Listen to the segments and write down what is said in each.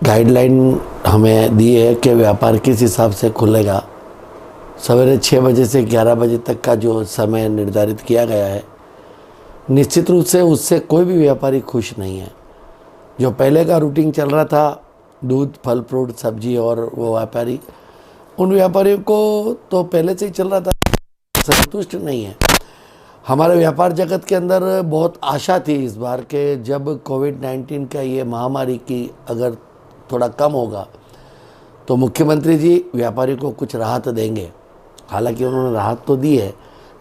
Guideline हमें दी है कि व्यापार किस हिसाब से खुलेगा। सवेरे 6 बजे से 11 बजे तक का जो समय निर्धारित किया गया है, निश्चित रूप से उससे कोई भी व्यापारी खुश नहीं है। जो पहले का रूटीन चल रहा था, दूध, फल फ्रूट, सब्जी और वो व्यापारी, उन व्यापारियों को तो पहले से ही चल रहा था, संतुष्ट नहीं है। हमारे व्यापार जगत के अंदर बहुत आशा थी इस बार के जब कोविड-19 का ये महामारी की अगर थोड़ा कम होगा तो मुख्यमंत्री जी व्यापारी को कुछ राहत देंगे। हालांकि उन्होंने राहत तो दी है,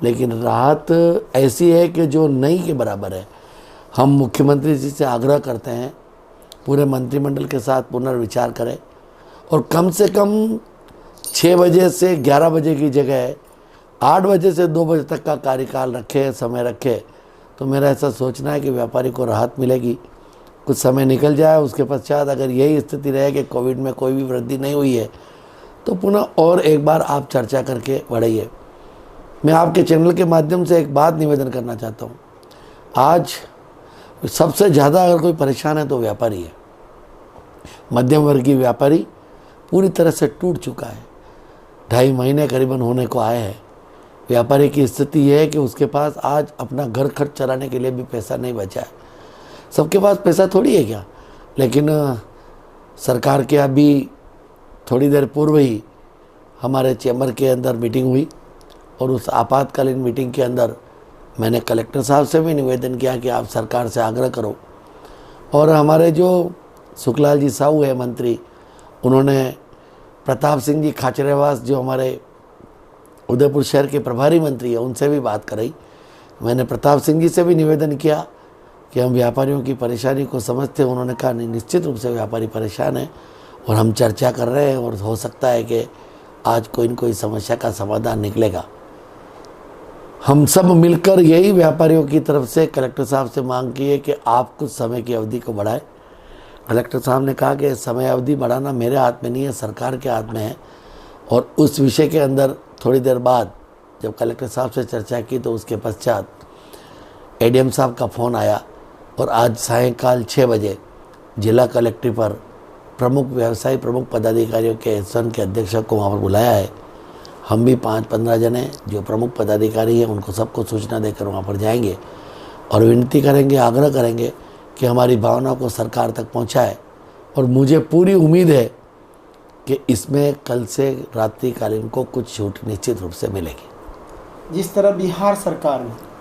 लेकिन राहत ऐसी है कि जो नहीं के बराबर है। हम मुख्यमंत्री जी से आग्रह करते हैं पूरे मंत्रिमंडल के साथ पुनर्विचार करें और कम से कम 6 बजे से 11 बजे की जगह 8 बजे से 2 बजे तक का कार्यकाल रखे, समय रखे, तो मेरा ऐसा सोचना है कि व्यापारी को राहत मिलेगी। कुछ समय निकल जाए, उसके पश्चात अगर यही स्थिति रहे कि कोविड में कोई भी वृद्धि नहीं हुई है तो पुनः और एक बार आप चर्चा करके बढ़ाइए। मैं आपके चैनल के माध्यम से एक बात निवेदन करना चाहता हूँ। आज सबसे ज़्यादा अगर कोई परेशान है तो व्यापारी है। मध्यम वर्गीय व्यापारी पूरी तरह से टूट चुका है। 2.5 महीने करीबन होने को आए हैं। व्यापारी की स्थिति यह है कि उसके पास आज अपना घर खर्च चलाने के लिए भी पैसा नहीं बचा है। सबके पास पैसा थोड़ी है क्या, लेकिन सरकार के अभी थोड़ी देर पूर्व ही हमारे चैम्बर के अंदर मीटिंग हुई और उस आपातकालीन मीटिंग के अंदर मैंने कलेक्टर साहब से भी निवेदन किया कि आप सरकार से आग्रह करो, और हमारे जो सुखलाल जी साहू है मंत्री, उन्होंने प्रताप सिंह जी खाचरेवास जो हमारे उदयपुर शहर के प्रभारी मंत्री है, उनसे भी बात कराई। मैंने प्रताप सिंह जी से भी निवेदन किया कि हम व्यापारियों की परेशानी को समझते हैं। उन्होंने कहा नहीं, निश्चित रूप से व्यापारी परेशान है और हम चर्चा कर रहे हैं और हो सकता है कि आज कोई न कोई समस्या का समाधान निकलेगा। हम सब मिलकर यही व्यापारियों की तरफ से कलेक्टर साहब से मांग की है कि आप कुछ समय की अवधि को बढ़ाएं। कलेक्टर साहब ने कहा कि समय अवधि बढ़ाना मेरे हाथ में नहीं है, सरकार के हाथ में है। और उस विषय के अंदर थोड़ी देर बाद जब कलेक्टर साहब से चर्चा की तो उसके पश्चात एडीएम साहब का फ़ोन आया और आज सायंकाल 6 बजे जिला कलेक्ट्री पर प्रमुख व्यवसायी, प्रमुख पदाधिकारियों के एसोसिएशन के अध्यक्षों को वहाँ पर बुलाया है। हम भी 5-15 जने जो प्रमुख पदाधिकारी हैं उनको सबको सूचना देकर वहाँ पर जाएंगे और विनती करेंगे, आग्रह करेंगे कि हमारी भावना को सरकार तक पहुँचाए। और मुझे पूरी उम्मीद है कि इसमें कल से रात्रिकालीन को कुछ छूट निश्चित रूप से मिलेगी। जिस तरह बिहार सरकार ने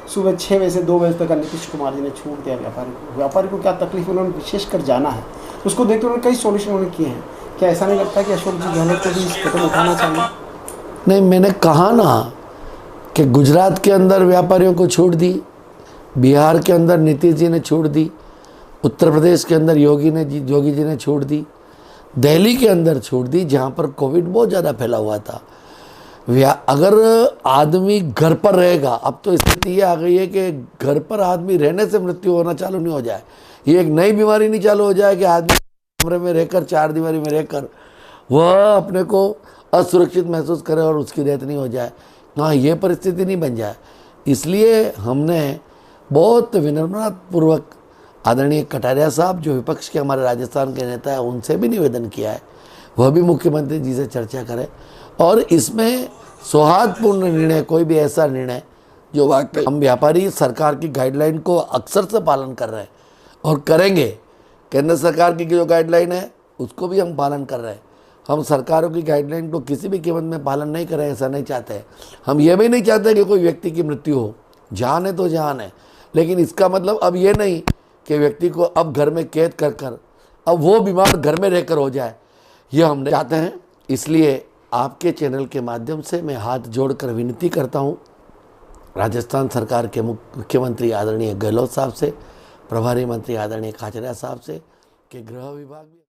सुबह 6 बजे से 2 बजे तक नीतीश कुमार जी ने छूट दिया व्यापारी को क्या तकलीफ उन्होंने विशेषकर जाना है, उसको देखते उन्होंने कई सॉल्यूशन उन्होंने किए हैं। क्या ऐसा नहीं लगता कि अशोक जी गहलोत को भी इस कदम उठाना चाहिए? नहीं, मैंने कहा ना कि गुजरात के अंदर व्यापारियों को छूट दी, बिहार के अंदर नीतीश जी ने छूट दी, उत्तर प्रदेश के अंदर योगी जी ने छूट दी, दिल्ली के अंदर छूट दी जहाँ पर कोविड बहुत ज़्यादा फैला हुआ था। अगर आदमी घर पर रहेगा, अब तो स्थिति ये आ गई है कि घर पर आदमी रहने से मृत्यु होना चालू नहीं हो जाए, ये एक नई बीमारी नहीं चालू हो जाए कि आदमी कमरे में रहकर, 4 दीवारी में रहकर वह अपने को असुरक्षित महसूस करे और उसकी डेथ नहीं हो जाए। हाँ, ये परिस्थिति नहीं बन जाए। इसलिए हमने बहुत विनम्रतापूर्वक आदरणीय कटारिया साहब जो विपक्ष के हमारे राजस्थान के नेता हैं उनसे भी निवेदन किया है, वह भी मुख्यमंत्री जी से चर्चा करें और इसमें सौहार्दपूर्ण निर्णय, कोई भी ऐसा निर्णय जो वाकई हम व्यापारी सरकार की गाइडलाइन को अक्सर से पालन कर रहे हैं और करेंगे। केंद्र सरकार की जो गाइडलाइन है उसको भी हम पालन कर रहे हैं। हम सरकारों की गाइडलाइन को किसी भी कीमत में पालन नहीं करें, ऐसा नहीं चाहते। हम ये भी नहीं चाहते कि कोई व्यक्ति की मृत्यु हो। जान है तो जान है, लेकिन इसका मतलब अब ये नहीं कि व्यक्ति को अब घर में कैद कर अब वो बीमार घर में रहकर हो जाए, ये हम नहीं चाहते हैं। इसलिए आपके चैनल के माध्यम से मैं हाथ जोड़कर विनती करता हूँ राजस्थान सरकार के मुख्यमंत्री आदरणीय गहलोत साहब से, प्रभारी मंत्री आदरणीय खाचरिया साहब से कि गृह विभाग